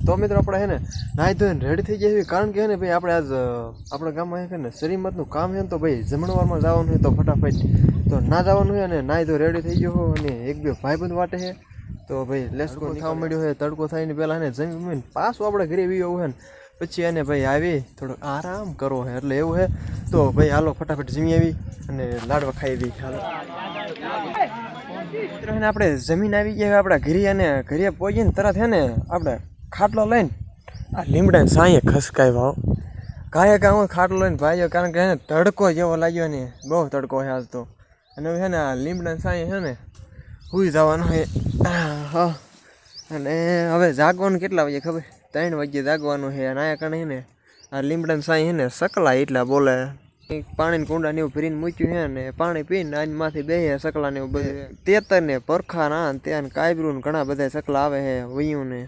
તો મિત્રો આપણે હે ને નાહી ધોઈને રેડી થઈ જાય કારણ કે હે ને ભાઈ આપણે આજ આપણા ગામમાં હે ને શ્રીમતનું કામ છે ને તો ભાઈ જમણવારમાં જવાનું હોય તો ફટાફટ તો ના જવાનું હોય અને નાહી ધો રેડી થઈ ગયો હો અને એક બે ભાઈબંધ વાટે છે તો ભાઈ લેસકો થવા મળ્યો હોય તડકો થઈને પહેલાં ને જમીન પાછું આપણે ઘરે વીયો હોય ને પછી એને ભાઈ આવી થોડો આરામ કરવો હોય એટલે એવું છે તો ભાઈ હાલો ફટાફટ જમી આવી અને લાડવા ખાઈ દઈ હાલો મિત્રો એને આપણે જમીન આવી ગયા આપણા ઘરે અને ઘરે પહોંચીને તરત છે ને આપણે ખાટલો લઈને આ લીમડાને સાંયે ખસકાય ભાવ કાંઈ કાં હું ખાટલો લઈને ભાઈઓ કારણ કે એને તડકો જેવો લાગ્યો ને બહુ તડકો છે આજ તો અને છે ને આ લીમડાને સાંયે છે ને સુઈ જવાનું છે હા અને હવે જાગવાનું કેટલા વાગે ખબર 3 વાગે જાગવાનું છે અને આયા કણે ને આ લીમડાને સાંયે છે ને સકલા એટલા બોલે પાણીને કુંડા ને એવું ભરીને મૂક્યું છે ને પાણી પીને આનમાંથી બેસે સકલા ને એવું બધું તેતર ને પરખા ના ત્યાં કાયબરું ને ઘણા બધા સકલા આવે છે વયું ને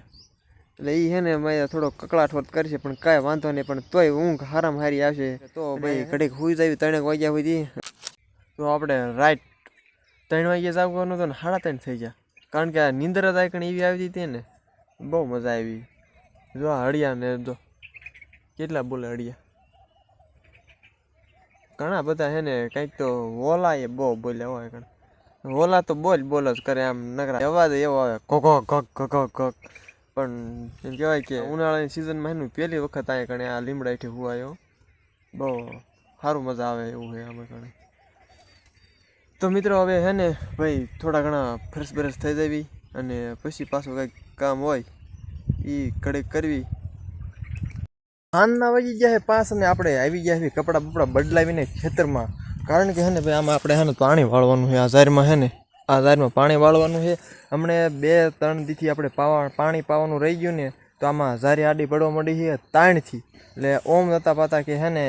એટલે એ છે ને મેં થોડો કકળાટ કરશે પણ કાંઈ વાંધો નહીં પણ તોય ઊંઘ હારામ હારી આવશે તો ભાઈ ઘડીક સુઈ જાય 3 વાગ્યા સુધી તો આપણે રાઈટ 3 વાગ્યે જાગવાનું તો ને 3:30 થઈ ગયા કારણ કે આ નીંદર જ આઈકણ એવી આવી હતી ને બહુ મજા આવી જો હળિયા ને જો કેટલા બોલે હળિયા ઘણા બધા છે ને કંઈક તો ઓલા એ બહુ બોલ્યા હોય કણ ઓલા તો બોલ જ કરે આમ નકરા અવાજ એવો આવે ઘોઘો ઘક પણ એમ કહેવાય કે ઉનાળાની સિઝનમાં એનું પહેલી વખત અહીંયા કણે આ લીમડાથી હુવાયો બહુ સારું મજા આવે એવું છે આમાં કણે તો મિત્રો હવે છે ને ભાઈ થોડા ઘણા ફ્રેશ બ્રશ થઈ જવી અને પછી પાછું કંઈક કામ હોય એ ઘડીક કરવી હાનના વાગી ગયા 5 અને આપણે આવી ગયા કપડાં બપડા બદલાવીને ખેતરમાં કારણ કે છે ને ભાઈ આમાં આપણે છે ને પાણી વાળવાનું છે આ ઝારમાં છે ને આ ઝારમાં પાણી વાળવાનું છે હમણે 2-3 દીથી આપણે પાણી પાવાનું રહી ગયું ને તો આમાં ઝારી આડી પડવા મળી છે તાણથી એટલે ઓમ નતા પાતા કે છે ને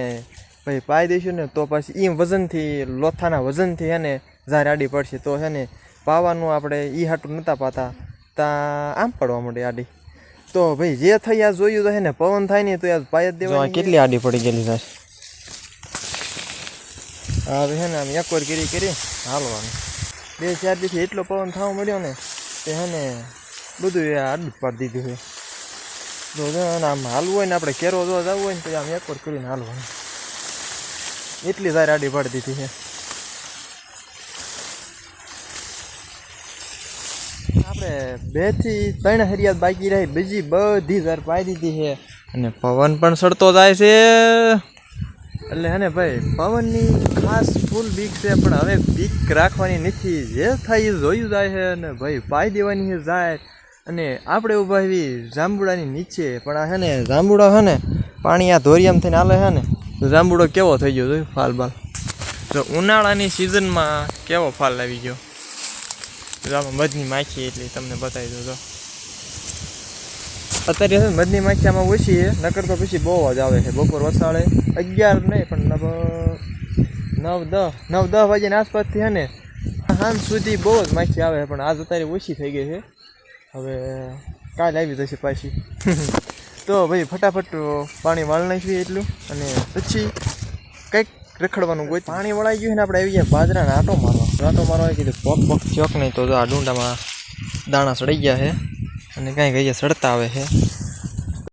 ભાઈ પાઈ દઈશું ને તો પછી એ વજનથી લોથાના વજનથી છે ને ઝારી આડી પડશે તો છે ને પાવાનું આપણે એ હાટું નતા પાતા ત્યાં આમ પડવા મળે આડી તો ભાઈ જે થઈ આ જોયું તો છે ને પવન થાય ને તો યાર પાય જ દેવાની કેટલી આડી પડી ગયેલી છે હવે છે ને આમ એકવાર કરી હાલવાનું 2-4 દિવસથી એટલો પવન થવા મળ્યો ને તે છે ને બધું આડું પાડી દીધું છે તો આમ હાલવું હોય ને આપણે કેરો જોવા જવું હોય ને તો આમ એકવાર કરીને હાલવાનું એટલી સારી આડી પાડી દીધી છે આપણે 2 થી 3 હરિયાત બાકી રહી બીજી બધી ઝાર પાઈ દીધી છે અને પવન પણ સડતો જાય છે એટલે હે ને ભાઈ પવનની ખાસ ફૂલ બીક છે પણ હવે બીક રાખવાની નથી જે થાય એ જોયું જાય છે અને ભાઈ પાઈ દેવાની છે જાય અને આપણે ઊભા એવી જાંબુડાની નીચે પણ આ છે ને જાંબુડા છે ને પાણી આ ધોરિયામ થઈને હાલે છે ને તો જાંબુડો કેવો થઈ ગયો જોયું ફાલ બાલ તો ઉનાળાની સિઝનમાં કેવો ફાલ આવી ગયો આમાં મધની માખી એટલી તમને બતાવી દો તો અત્યારે મધની માખી આમાં ઓછી છે નકર તો પછી બહુ જ આવે છે બપોર વસાળે 11 નહીં પણ 9-10 વાગ્યાની આસપાસથી છે ને સાંજ સુધી બહુ જ માખી આવે પણ આજ અત્યારે ઓછી થઈ ગઈ છે હવે કાલે આવી જશે પાછી તો ભાઈ ફટાફટ પાણી વાળી નાખીએ એટલું અને પછી કંઈક રખડવાનું કોઈ પાણી વળાઈ ગયું ને આપણે આવી ગયા બાજરાના આટો મારવા કીધું પગ ચોક નહીં તો આ ડુંડામાં દાણા સડી ગયા છે અને કાંઈ કહીએ સડતા આવે છે